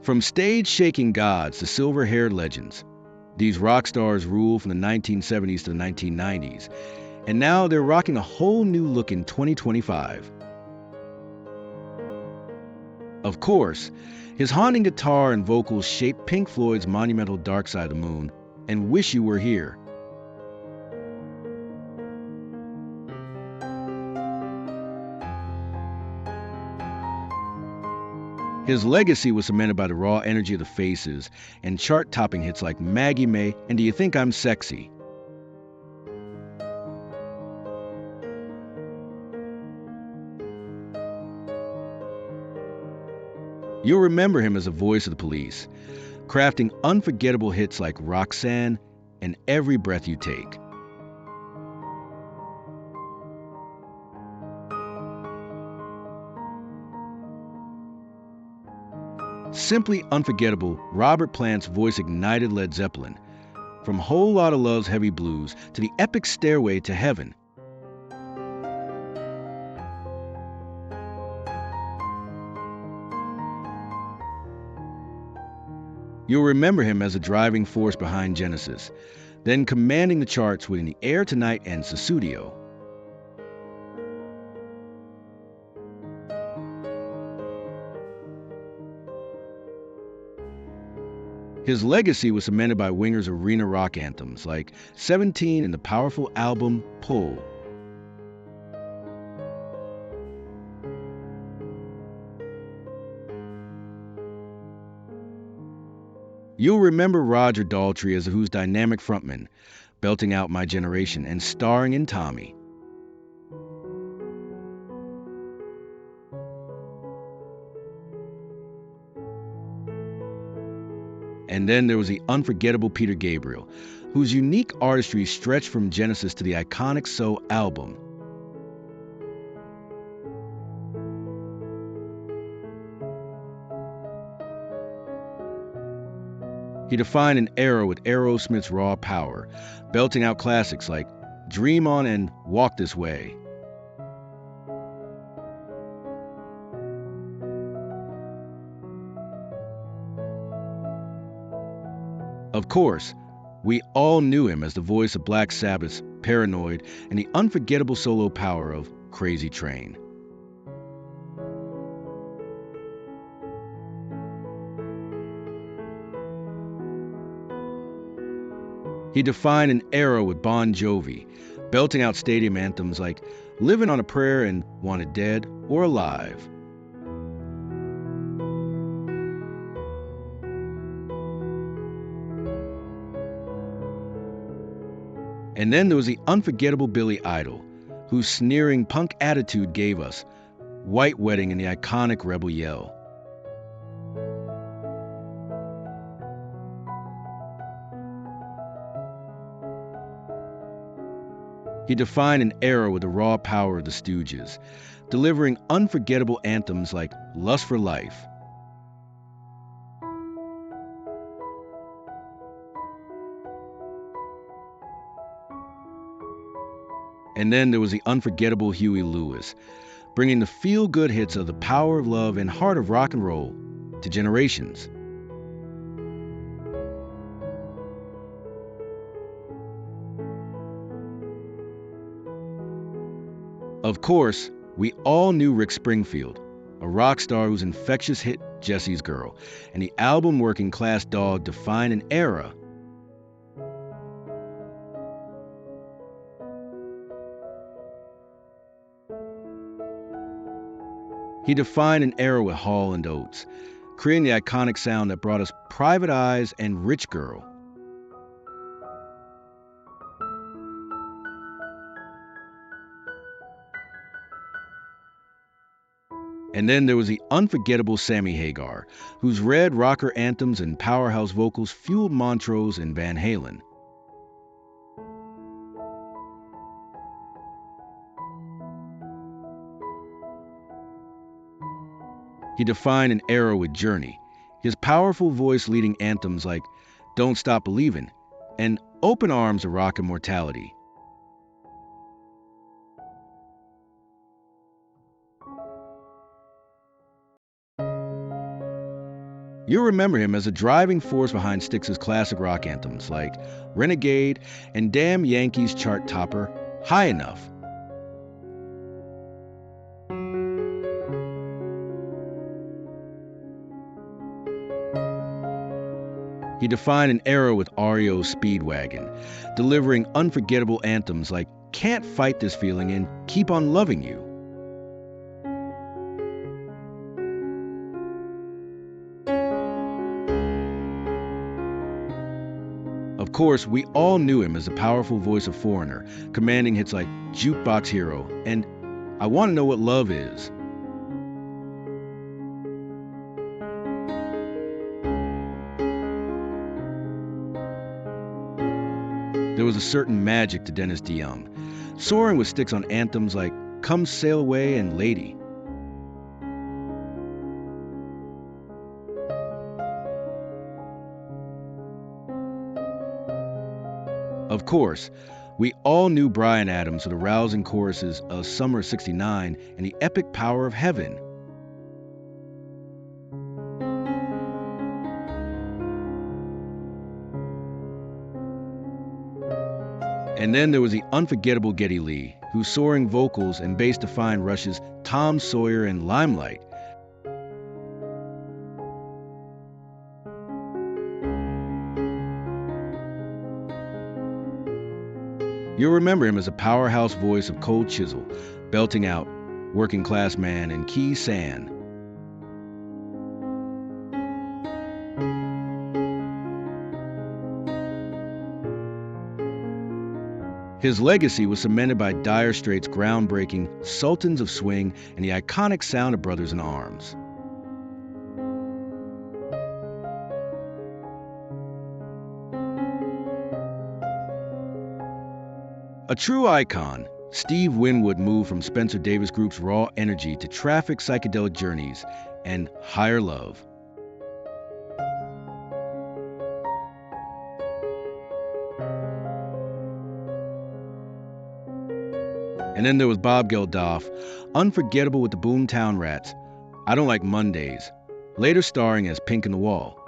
From stage-shaking gods to silver-haired legends, these rock stars ruled from the 1970s to the 1990s, and now they're rocking a whole new look in 2025. Of course, his haunting guitar and vocals shape Pink Floyd's monumental Dark Side of the Moon and Wish You Were Here. His legacy was cemented by the raw energy of the Faces and chart-topping hits like Maggie May and Do You Think I'm Sexy? You'll remember him as the voice of the Police, crafting unforgettable hits like Roxanne and Every Breath You Take. Simply unforgettable, Robert Plant's voice ignited Led Zeppelin, from Whole Lotta Love's heavy blues to the epic Stairway to Heaven. You'll remember him as the driving force behind Genesis, then commanding the charts with In the Air Tonight and Sussudio. His legacy was cemented by Winger's arena rock anthems like 17 and the powerful album Pull. You'll remember Roger Daltrey as Who's dynamic frontman, belting out My Generation and starring in Tommy. And then there was the unforgettable Peter Gabriel, whose unique artistry stretched from Genesis to the iconic So album. He defined an era with Aerosmith's raw power, belting out classics like Dream On and Walk This Way. Of course, we all knew him as the voice of Black Sabbath's Paranoid and the unforgettable solo power of Crazy Train. He defined an era with Bon Jovi, belting out stadium anthems like Living on a Prayer and Wanted Dead or Alive. And then there was the unforgettable Billy Idol, whose sneering punk attitude gave us White Wedding and the iconic Rebel Yell. He defined an era with the raw power of the Stooges, delivering unforgettable anthems like Lust for Life. And then there was the unforgettable Huey Lewis, bringing the feel-good hits of The Power of Love and Heart of Rock and Roll to generations. Of course, we all knew Rick Springfield, a rock star whose infectious hit Jesse's Girl and the album Working Class Dog defined an era. He defined an era with Hall and Oates, creating the iconic sound that brought us Private Eyes and Rich Girl. And then there was the unforgettable Sammy Hagar, whose red rocker anthems and powerhouse vocals fueled Montrose and Van Halen. He defined an era with Journey, his powerful voice leading anthems like Don't Stop Believin' and Open Arms of Rock Immortality. You'll remember him as a driving force behind Styx's classic rock anthems like Renegade and Damn Yankees chart topper High Enough. He defined an era with REO's Speedwagon, delivering unforgettable anthems like Can't Fight This Feeling and Keep on Loving You. Of course, we all knew him as the powerful voice of Foreigner, commanding hits like Jukebox Hero and I Want to Know What Love Is. There was a certain magic to Dennis DeYoung, soaring with Styx on anthems like Come Sail Away and Lady. Of course, we all knew Bryan Adams with the rousing choruses of Summer '69 and the epic power of Heaven. And then there was the unforgettable Geddy Lee, whose soaring vocals and bass defined Rush's Tom Sawyer and Limelight. You'll remember him as a powerhouse voice of Cold Chisel, belting out Working Class Man and Key Sand. His legacy was cemented by Dire Straits' groundbreaking Sultans of Swing and the iconic sound of Brothers in Arms. A true icon, Steve Winwood moved from Spencer Davis Group's Raw Energy to Traffic Psychedelic Journeys and Higher Love. And then there was Bob Geldof, unforgettable with the Boomtown Rats, I Don't Like Mondays, later starring as Pink in the Wall.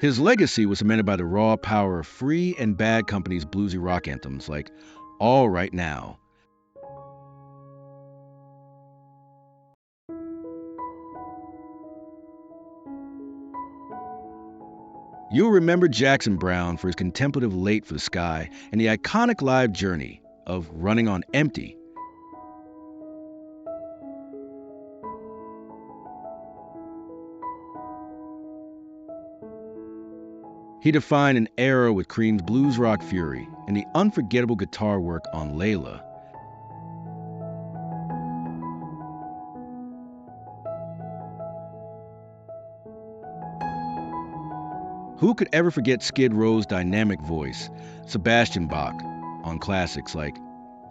His legacy was cemented by the raw power of Free and Bad Company's bluesy rock anthems like All Right Now. You'll remember Jackson Browne for his contemplative Late for the Sky and the iconic live journey of Running on Empty. He defined an era with Cream's blues rock fury and the unforgettable guitar work on Layla. Who could ever forget Skid Row's dynamic voice, Sebastian Bach, on classics like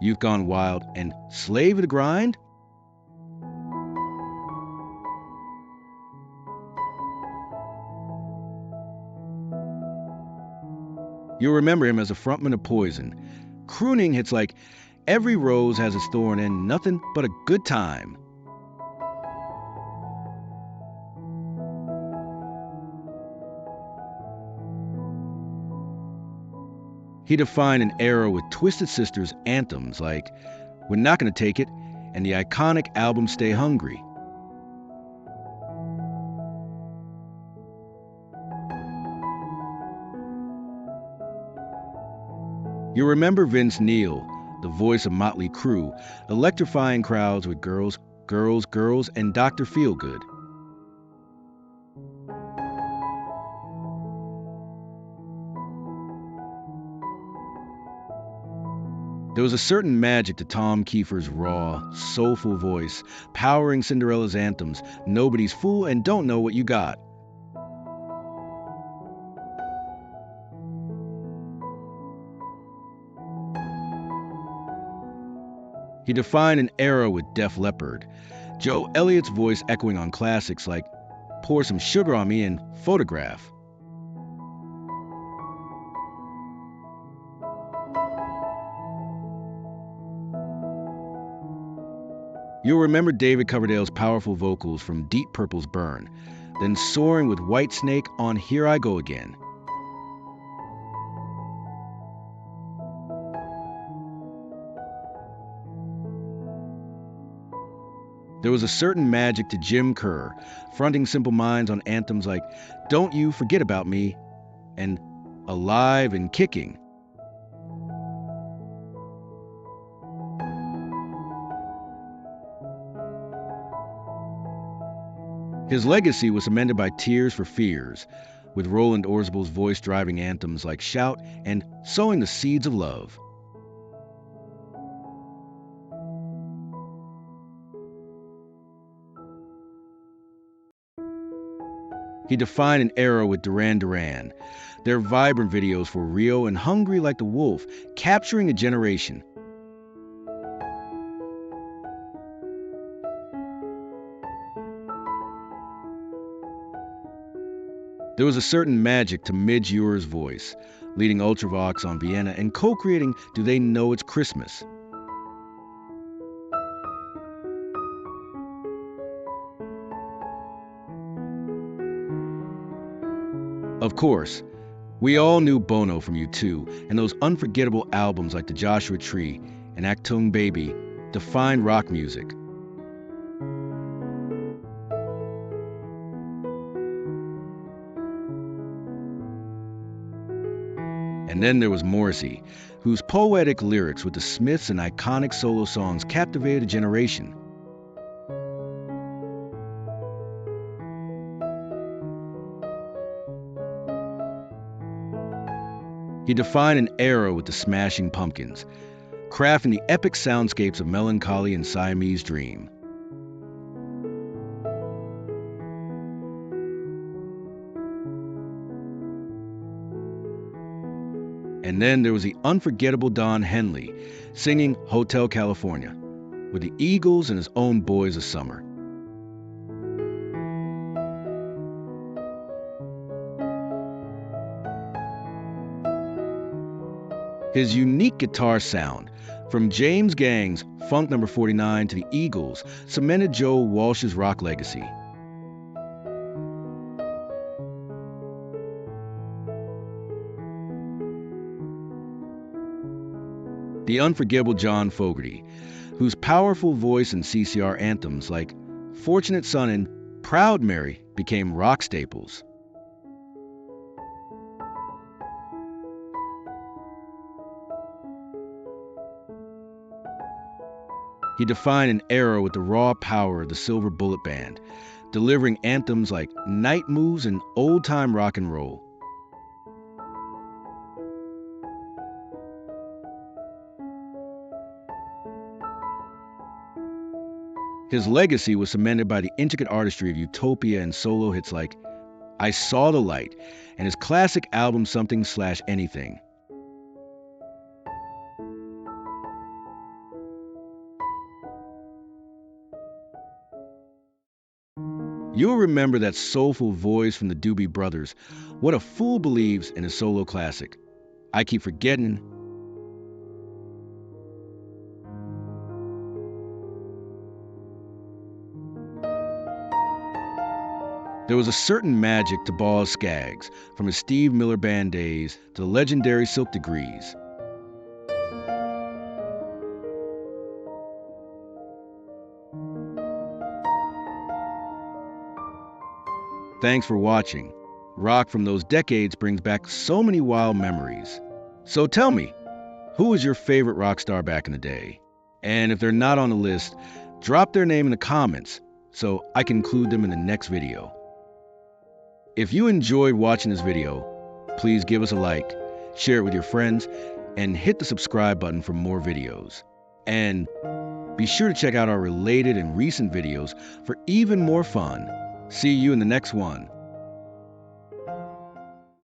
Youth Gone Wild and Slave of the Grind? You'll remember him as a frontman of Poison, crooning hits like Every Rose Has Its Thorn and Nothing But a Good Time. He defined an era with Twisted Sister's anthems like We're Not Gonna Take It and the iconic album Stay Hungry. You'll remember Vince Neil, the voice of Motley Crue, electrifying crowds with Girls, Girls, Girls, and Dr. Feelgood. There was a certain magic to Tom Kiefer's raw, soulful voice, powering Cinderella's anthems, Nobody's Fool and Don't Know What You Got. He defined an era with Def Leppard, Joe Elliott's voice echoing on classics like Pour Some Sugar on Me and Photograph. You'll remember David Coverdale's powerful vocals from Deep Purple's Burn, then soaring with Whitesnake on Here I Go Again. There was a certain magic to Jim Kerr, fronting Simple Minds on anthems like Don't You Forget About Me and Alive and Kicking. His legacy was cemented by Tears for Fears, with Roland Orzabal's voice driving anthems like Shout and Sowing the Seeds of Love. He defined an era with Duran Duran, their vibrant videos for Rio and Hungry Like the Wolf, capturing a generation. There was a certain magic to Midge Ure's voice, leading Ultravox on Vienna and co-creating Do They Know It's Christmas? Of course, we all knew Bono from U2, and those unforgettable albums like The Joshua Tree and Achtung Baby defined rock music. And then there was Morrissey, whose poetic lyrics with the Smiths and iconic solo songs captivated a generation. He defined an era with the Smashing Pumpkins, crafting the epic soundscapes of Melancholy and Siamese Dream. And then there was the unforgettable Don Henley, singing Hotel California, with the Eagles and his own Boys of Summer. His unique guitar sound, from James Gang's Funk No. 49 to the Eagles, cemented Joe Walsh's rock legacy. The unforgettable John Fogerty, whose powerful voice and CCR anthems like Fortunate Son and Proud Mary became rock staples. He defined an era with the raw power of the Silver Bullet Band, delivering anthems like Night Moves and Old Time Rock and Roll. His legacy was cemented by the intricate artistry of Utopia and solo hits like I Saw the Light and his classic album Something/Anything. You'll remember that soulful voice from the Doobie Brothers, What a Fool Believes, in his solo classic, I Keep Forgetting. There was a certain magic to Boz Scaggs, from his Steve Miller Band days to the legendary Silk Degrees. Thanks for watching. Rock from those decades brings back so many wild memories. So tell me, who was your favorite rock star back in the day? And if they're not on the list, drop their name in the comments so I can include them in the next video. If you enjoyed watching this video, please give us a like, share it with your friends, and hit the subscribe button for more videos. And be sure to check out our related and recent videos for even more fun. See you in the next one.